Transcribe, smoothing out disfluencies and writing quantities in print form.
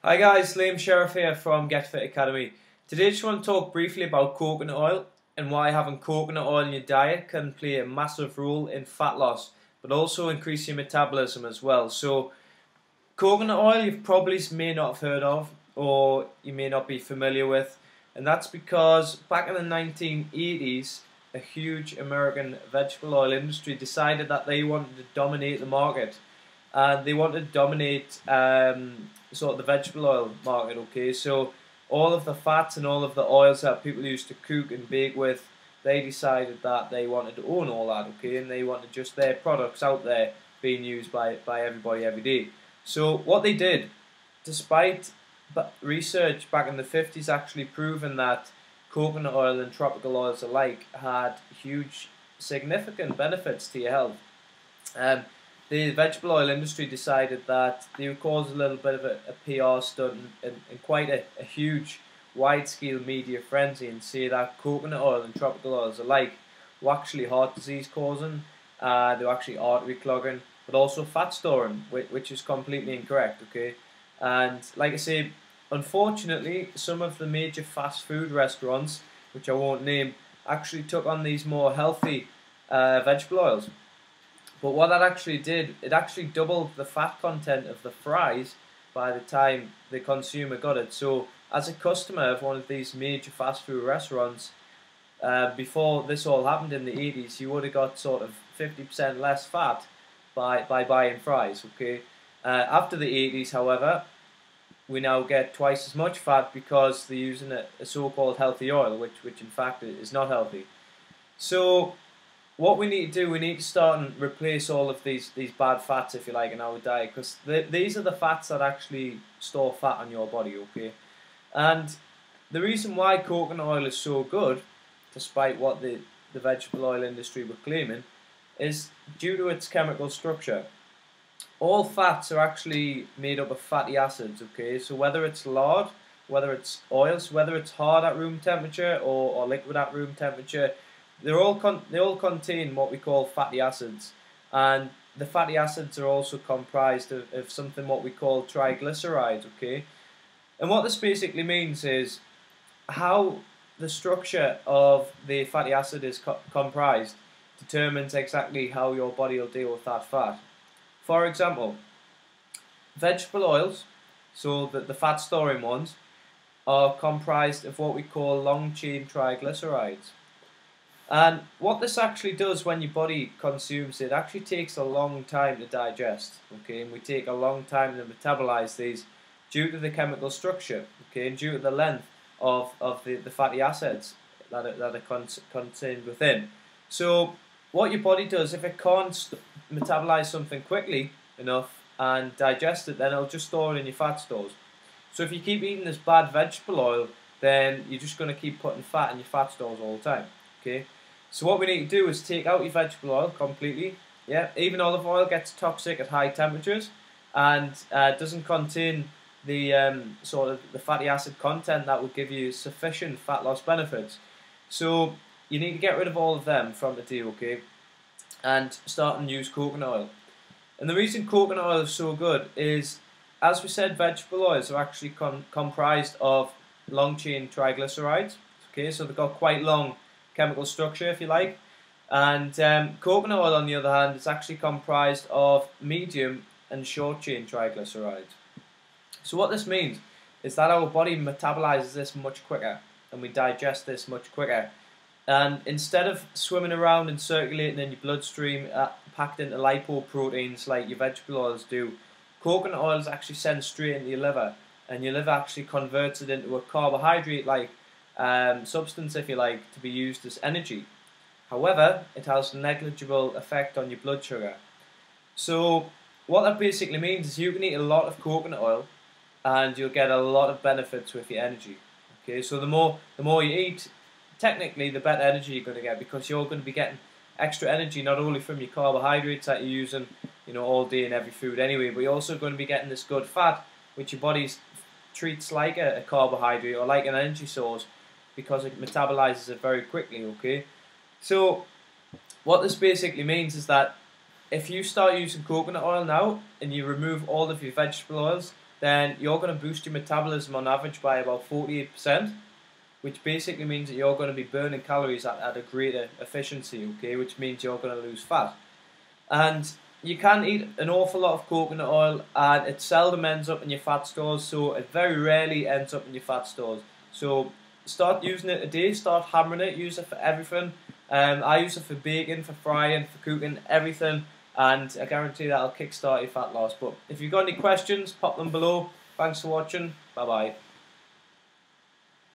Hi guys, Liam Sheriff here from Get Fit Academy. Today I just want to talk briefly about coconut oil and why having coconut oil in your diet can play a massive role in fat loss, but also increase your metabolism as well. So coconut oil you probably may not have heard of, or you may not be familiar with, and that's because back in the 1980s a huge American vegetable oil industry decided that they wanted to dominate the market, and they wanted to dominate sort of the vegetable oil market. Okay, so all of the fats and all of the oils that people used to cook and bake with, they decided that they wanted to own all that. Okay, and they wanted just their products out there being used by everybody every day. So what they did, despite research back in the 50s actually proven that coconut oil and tropical oils alike had huge significant benefits to your health, the vegetable oil industry decided that they would cause a little bit of a PR stunt and quite a huge wide-scale media frenzy and say that coconut oil and tropical oils alike were actually heart disease causing, they were actually artery clogging, but also fat storing, which is completely incorrect. Okay, and like I say, unfortunately some of the major fast food restaurants, which I won't name, actually took on these more healthy vegetable oils. But what that actually did, it actually doubled the fat content of the fries by the time the consumer got it. So as a customer of one of these major fast food restaurants, before this all happened in the 80s, you would have got sort of 50% less fat by buying fries. Okay. After the 80s, however, we now get twice as much fat because they're using a so-called healthy oil, which in fact is not healthy. So what we need to do, we need to start and replace all of these bad fats, if you like, in our diet, because these are the fats that actually store fat on your body. Okay, and the reason why coconut oil is so good, despite what the vegetable oil industry were claiming, is due to its chemical structure. All fats are actually made up of fatty acids. Okay, so whether it's lard, whether it's oils, whether it's hard at room temperature or liquid at room temperature, they all contain what we call fatty acids, and the fatty acids are also comprised of something what we call triglycerides. Okay, and what this basically means is how the structure of the fatty acid is comprised determines exactly how your body will deal with that fat. For example, vegetable oils, so the fat storing ones, are comprised of what we call long chain triglycerides. And what this actually does when your body consumes it, actually takes a long time to digest. Okay, and we take a long time to metabolize these due to the chemical structure. Okay, and due to the length of the fatty acids that are contained within. So what your body does, if it can't metabolize something quickly enough and digest it, then it'll just store it in your fat stores. So if you keep eating this bad vegetable oil, then you're just going to keep putting fat in your fat stores all the time. Okay, so what we need to do is take out your vegetable oil completely. Yeah, even olive oil gets toxic at high temperatures and doesn't contain the sort of the fatty acid content that will give you sufficient fat loss benefits. So you need to get rid of all of them from the day. Okay, and start and use coconut oil. And the reason coconut oil is so good is, as we said, vegetable oils are actually comprised of long chain triglycerides. Okay, so they've got quite long chemical structure, if you like, and coconut oil, on the other hand, is actually comprised of medium and short chain triglycerides. So what this means is that our body metabolizes this much quicker and we digest this much quicker, and instead of swimming around and circulating in your bloodstream packed into lipoproteins like your vegetable oils do, coconut oil is actually sent straight into your liver, and your liver actually converts it into a carbohydrate like substance, if you like, to be used as energy. However, it has negligible effect on your blood sugar. So what that basically means is you can eat a lot of coconut oil and you'll get a lot of benefits with your energy. Okay, so the more you eat, technically the better energy you're going to get, because you're going to be getting extra energy not only from your carbohydrates that you're using, all day in every food anyway, but you're also going to be getting this good fat, which your body treats like a carbohydrate or like an energy source, because it metabolizes it very quickly. Okay, so what this basically means is that if you start using coconut oil now and you remove all of your vegetable oils, then you're going to boost your metabolism on average by about 48%, which basically means that you're going to be burning calories at a greater efficiency, okay, which means you're going to lose fat. And you can eat an awful lot of coconut oil, and it seldom ends up in your fat stores, so it very rarely ends up in your fat stores. So start using it a day, start hammering it, use it for everything. I use it for baking, for frying, for cooking, everything, and I guarantee that'll kickstart your fat loss. But if you've got any questions, pop them below. Thanks for watching, bye bye.